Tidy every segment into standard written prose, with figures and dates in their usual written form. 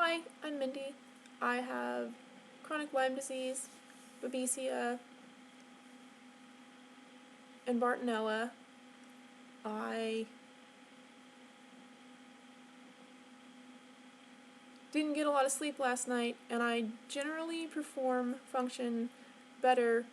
Hi, I'm Mindy. I have chronic Lyme disease, babesia, and Bartonella. I didn't get a lot of sleep last night, and I generally function better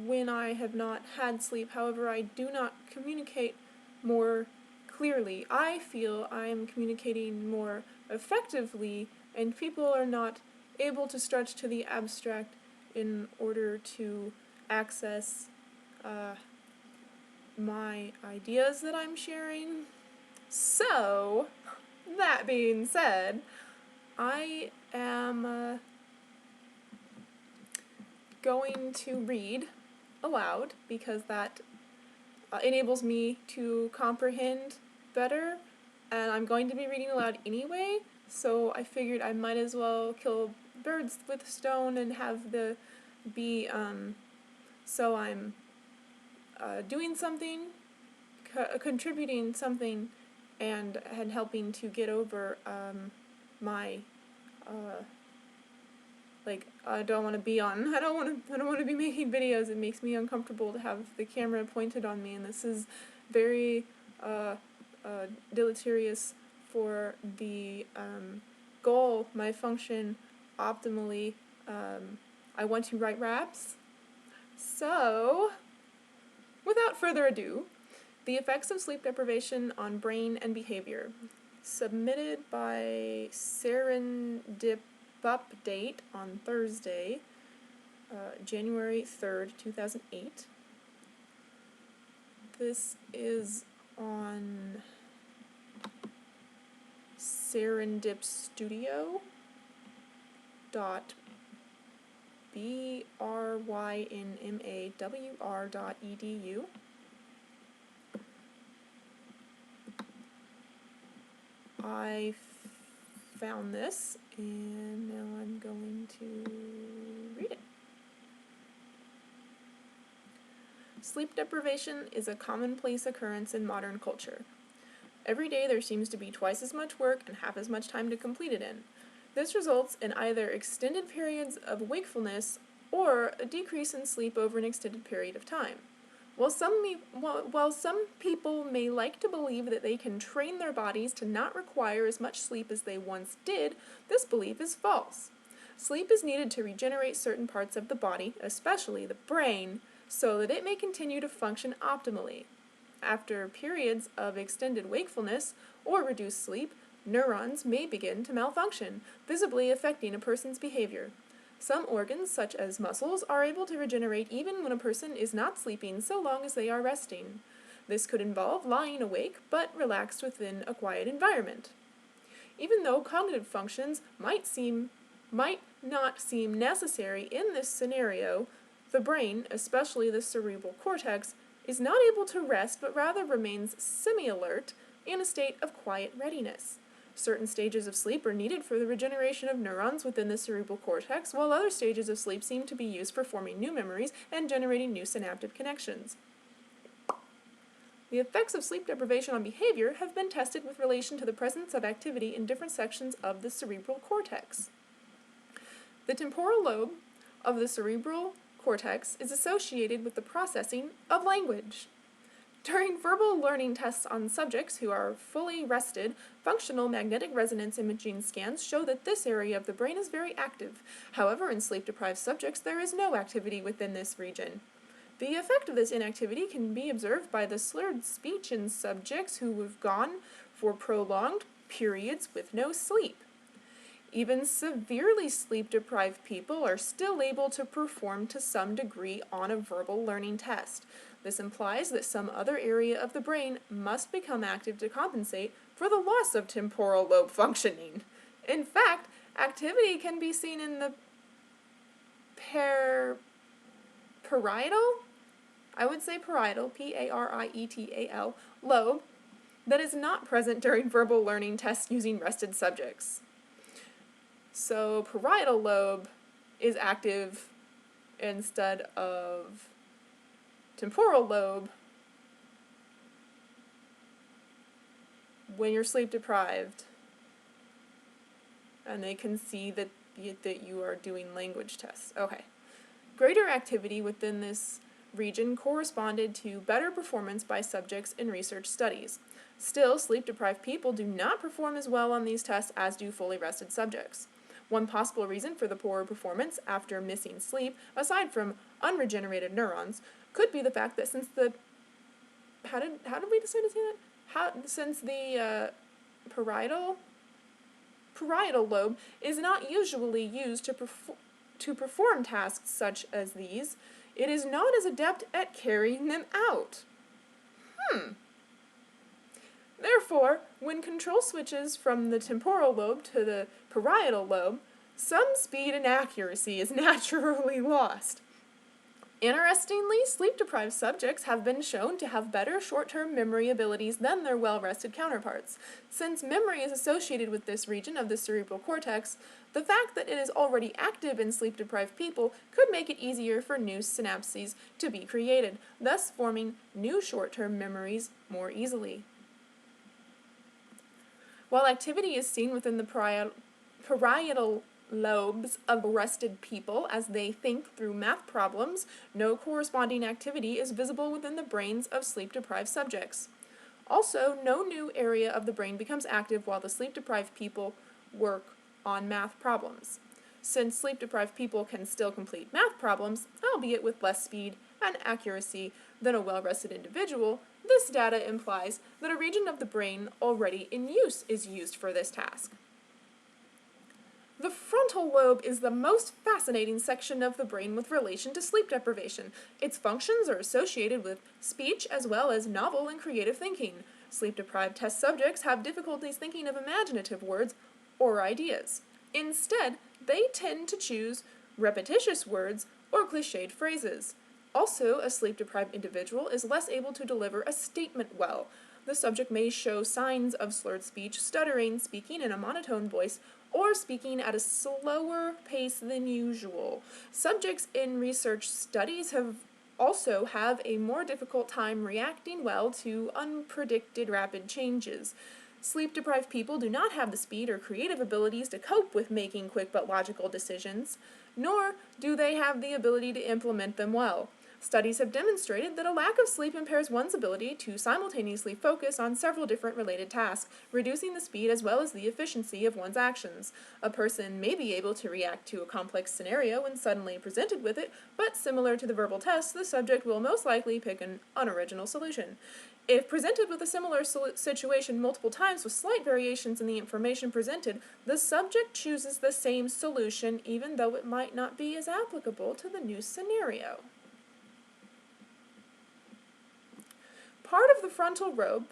when I have not had sleep. However, I do not communicate more clearly. I feel I am communicating more effectively, and people are not able to stretch to the abstract in order to access my ideas that I'm sharing. So, that being said, I am going to read aloud because that enables me to comprehend better, and I'm going to be reading aloud anyway, so I figured I might as well kill birds with a stone and have the be so I'm doing something, contributing something, and helping to get over my I don't want to be making videos. It makes me uncomfortable to have the camera pointed on me, and this is very deleterious for the goal, my function optimally. I want to write raps. So, without further ado, the effects of sleep deprivation on brain and behavior. Submitted by Serendip Update on Thursday, January 3rd, 2008. This is on serendipstudio.brynmawr.edu. I found this, and now I'm going to read it. Sleep deprivation is a commonplace occurrence in modern culture. Every day there seems to be twice as much work and half as much time to complete it in. This results in either extended periods of wakefulness or a decrease in sleep over an extended period of time. While some people may like to believe that they can train their bodies to not require as much sleep as they once did, this belief is false. Sleep is needed to regenerate certain parts of the body, especially the brain, so that it may continue to function optimally. After periods of extended wakefulness or reduced sleep, neurons may begin to malfunction, visibly affecting a person's behavior. Some organs, such as muscles, are able to regenerate even when a person is not sleeping so long as they are resting. This could involve lying awake, but relaxed within a quiet environment. Even though cognitive functions might not seem necessary in this scenario, the brain, especially the cerebral cortex, is not able to rest but rather remains semi-alert in a state of quiet readiness. Certain stages of sleep are needed for the regeneration of neurons within the cerebral cortex, while other stages of sleep seem to be used for forming new memories and generating new synaptic connections. The effects of sleep deprivation on behavior have been tested with relation to the presence of activity in different sections of the cerebral cortex. The temporal lobe of the cerebral cortex is associated with the processing of language. During verbal learning tests on subjects who are fully rested, functional magnetic resonance imaging scans show that this area of the brain is very active. However, in sleep-deprived subjects, there is no activity within this region. The effect of this inactivity can be observed by the slurred speech in subjects who have gone for prolonged periods with no sleep. Even severely sleep-deprived people are still able to perform to some degree on a verbal learning test. This implies that some other area of the brain must become active to compensate for the loss of temporal lobe functioning. In fact, activity can be seen in the parietal, I would say parietal, P-A-R-I-E-T-A-L, lobe, that is not present during verbal learning tests using rested subjects. So parietal lobe is active instead of temporal lobe when you're sleep deprived. and they can see that you are doing language tests. Okay. Greater activity within this region corresponded to better performance by subjects in research studies. Still, sleep-deprived people do not perform as well on these tests as do fully rested subjects. One possible reason for the poorer performance after missing sleep, aside from unregenerated neurons, could be the fact that since the how did we decide to say that? Since the parietal lobe is not usually used to perform tasks such as these, it is not as adept at carrying them out. Therefore, when control switches from the temporal lobe to the parietal lobe, some speed and accuracy is naturally lost. Interestingly, sleep-deprived subjects have been shown to have better short-term memory abilities than their well-rested counterparts. Since memory is associated with this region of the cerebral cortex, the fact that it is already active in sleep-deprived people could make it easier for new synapses to be created, thus forming new short-term memories more easily. While activity is seen within the parietal lobes of rested people as they think through math problems, no corresponding activity is visible within the brains of sleep-deprived subjects. Also, no new area of the brain becomes active while the sleep-deprived people work on math problems. Since sleep-deprived people can still complete math problems, albeit with less speed and accuracy than a well-rested individual, this data implies that a region of the brain already in use is used for this task. The frontal lobe is the most fascinating section of the brain with relation to sleep deprivation. Its functions are associated with speech as well as novel and creative thinking. Sleep-deprived test subjects have difficulties thinking of imaginative words or ideas. Instead, they tend to choose repetitious words or cliched phrases. Also, a sleep-deprived individual is less able to deliver a statement well. The subject may show signs of slurred speech, stuttering, speaking in a monotone voice, or speaking at a slower pace than usual. Subjects in research studies also have a more difficult time reacting well to unpredicted rapid changes. Sleep-deprived people do not have the speed or creative abilities to cope with making quick but logical decisions, nor do they have the ability to implement them well. Studies have demonstrated that a lack of sleep impairs one's ability to simultaneously focus on several different related tasks, reducing the speed as well as the efficiency of one's actions. A person may be able to react to a complex scenario when suddenly presented with it, but similar to the verbal test, the subject will most likely pick an unoriginal solution. If presented with a similar situation multiple times with slight variations in the information presented, the subject chooses the same solution even though it might not be as applicable to the new scenario. Part of the frontal lobe,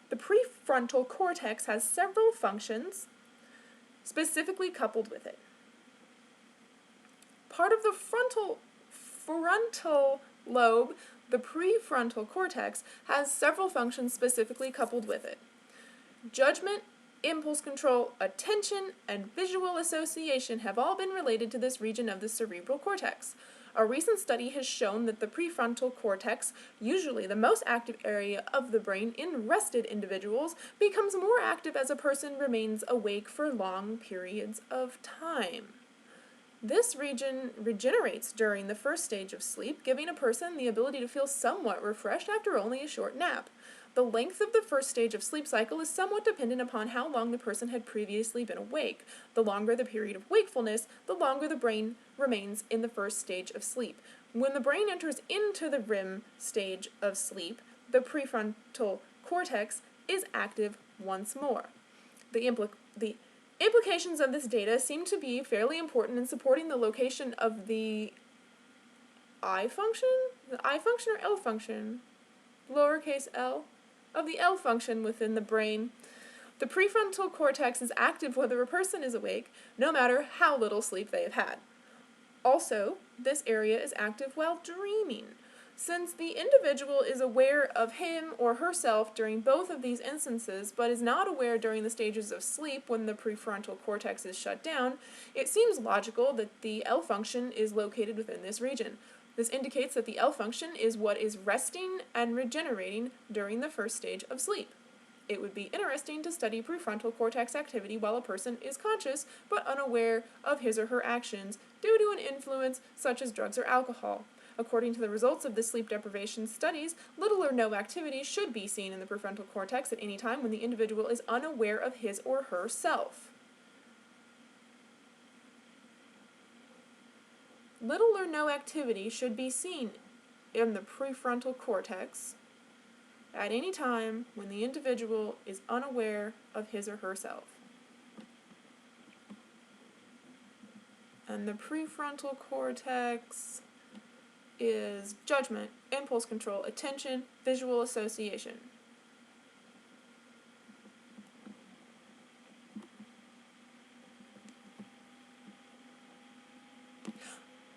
the prefrontal cortex, has several functions specifically coupled with it. Part of the frontal lobe, the prefrontal cortex, has several functions specifically coupled with it. Judgment, impulse control, attention, and visual association have all been related to this region of the cerebral cortex. A recent study has shown that the prefrontal cortex, usually the most active area of the brain in rested individuals, becomes more active as a person remains awake for long periods of time. This region regenerates during the first stage of sleep, giving a person the ability to feel somewhat refreshed after only a short nap. The length of the first stage of sleep cycle is somewhat dependent upon how long the person had previously been awake. The longer the period of wakefulness, the longer the brain remains in the first stage of sleep. When the brain enters into the REM stage of sleep, the prefrontal cortex is active once more. The implications of this data seem to be fairly important in supporting the location of the I function? The I function or L function? Lowercase l? Of the L function within the brain. The prefrontal cortex is active whether a person is awake, no matter how little sleep they have had. Also, this area is active while dreaming. Since the individual is aware of him or herself during both of these instances, but is not aware during the stages of sleep when the prefrontal cortex is shut down, it seems logical that the L function is located within this region. This indicates that the L function is what is resting and regenerating during the first stage of sleep. It would be interesting to study prefrontal cortex activity while a person is conscious but unaware of his or her actions due to an influence such as drugs or alcohol. According to the results of the sleep deprivation studies, little or no activity should be seen in the prefrontal cortex at any time when the individual is unaware of his or her self. Little or no activity should be seen in the prefrontal cortex at any time when the individual is unaware of his or herself. And the prefrontal cortex is judgment, impulse control, attention, visual association.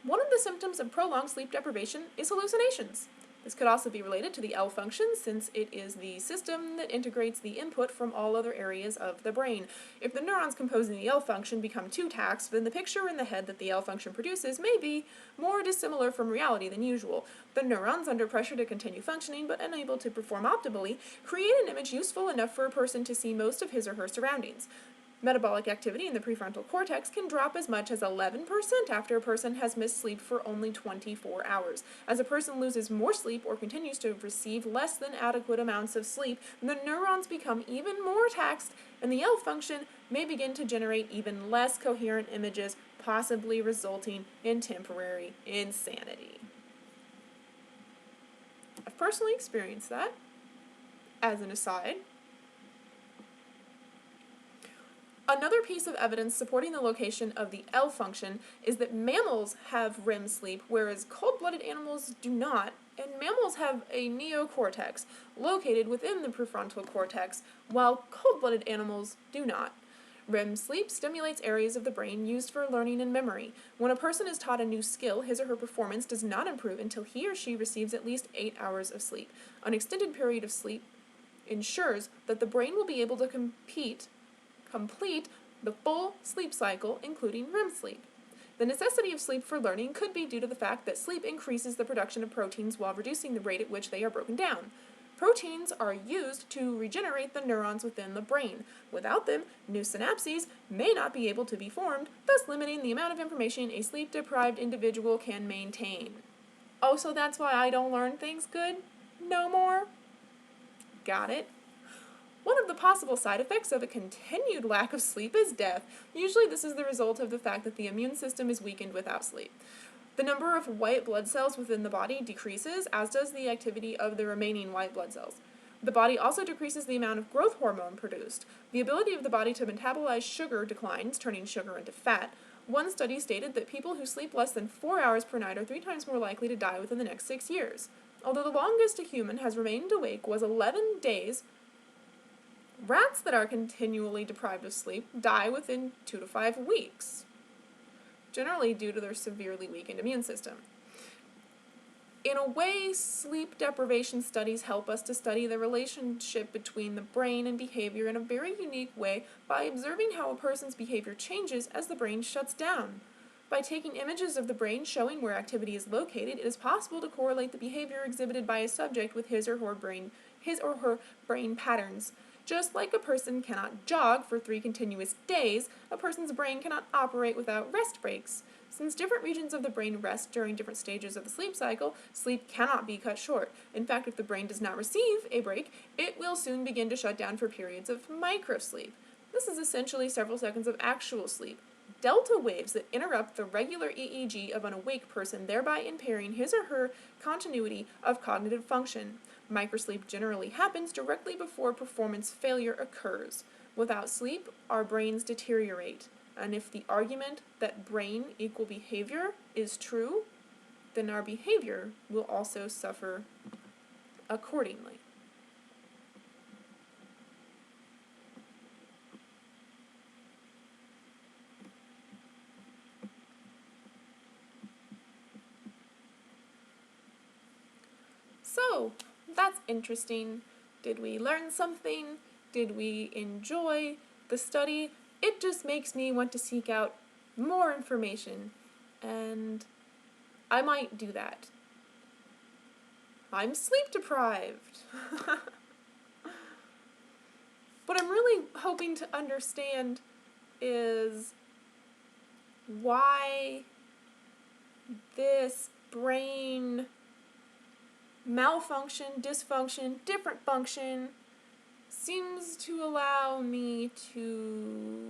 One of the symptoms of prolonged sleep deprivation is hallucinations. This could also be related to the L function, since it is the system that integrates the input from all other areas of the brain. If the neurons composing the L function become too taxed, then the picture in the head that the L function produces may be more dissimilar from reality than usual. The neurons, under pressure to continue functioning but unable to perform optimally, create an image useful enough for a person to see most of his or her surroundings. Metabolic activity in the prefrontal cortex can drop as much as 11% after a person has missed sleep for only 24 hours. As a person loses more sleep or continues to receive less than adequate amounts of sleep, the neurons become even more taxed, and the L function may begin to generate even less coherent images, possibly resulting in temporary insanity. I've personally experienced that. As an aside, another piece of evidence supporting the location of the L function is that mammals have REM sleep, whereas cold-blooded animals do not, and mammals have a neocortex located within the prefrontal cortex, while cold-blooded animals do not. REM sleep stimulates areas of the brain used for learning and memory. When a person is taught a new skill, his or her performance does not improve until he or she receives at least 8 hours of sleep. An extended period of sleep ensures that the brain will be able to complete the full sleep cycle, including REM sleep. The necessity of sleep for learning could be due to the fact that sleep increases the production of proteins while reducing the rate at which they are broken down. Proteins are used to regenerate the neurons within the brain. Without them, new synapses may not be able to be formed, thus limiting the amount of information a sleep-deprived individual can maintain. Oh, so that's why I don't learn things good? No more? Got it. One of the possible side effects of a continued lack of sleep is death. Usually this is the result of the fact that the immune system is weakened without sleep. The number of white blood cells within the body decreases, as does the activity of the remaining white blood cells. The body also decreases the amount of growth hormone produced. The ability of the body to metabolize sugar declines, turning sugar into fat. One study stated that people who sleep less than 4 hours per night are 3 times more likely to die within the next 6 years. Although the longest a human has remained awake was 11 days, rats that are continually deprived of sleep die within 2 to 5 weeks, generally due to their severely weakened immune system. In a way, sleep deprivation studies help us to study the relationship between the brain and behavior in a very unique way by observing how a person's behavior changes as the brain shuts down. By taking images of the brain showing where activity is located, it is possible to correlate the behavior exhibited by a subject with his or her brain patterns. Just like a person cannot jog for 3 continuous days, a person's brain cannot operate without rest breaks. Since different regions of the brain rest during different stages of the sleep cycle, sleep cannot be cut short. In fact, if the brain does not receive a break, it will soon begin to shut down for periods of microsleep. This is essentially several seconds of actual sleep. Delta waves that interrupt the regular EEG of an awake person, thereby impairing his or her continuity of cognitive function. Microsleep generally happens directly before performance failure occurs. Without sleep, our brains deteriorate. And if the argument that brain equal behavior is true, then our behavior will also suffer accordingly. So, that's interesting. Did we learn something? Did we enjoy the study? It just makes me want to seek out more information, and I might do that. I'm sleep deprived. hoping to understand is why this brain malfunction, dysfunction, different function seems to allow me to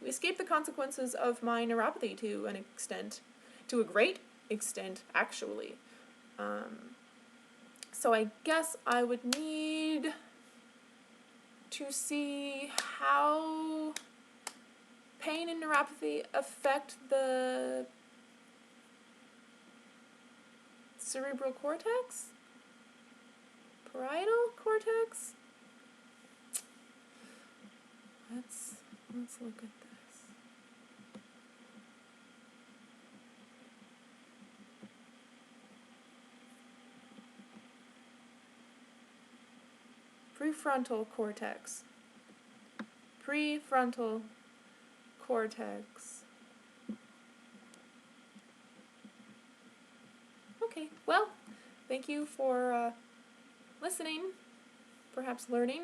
escape the consequences of my neuropathy to an extent, to a great extent, actually. So I guess I would need to see how pain and neuropathy affect the cerebral cortex? Parietal cortex? Let's look at this. Prefrontal cortex. Prefrontal cortex. Okay, well, thank you for listening, perhaps learning.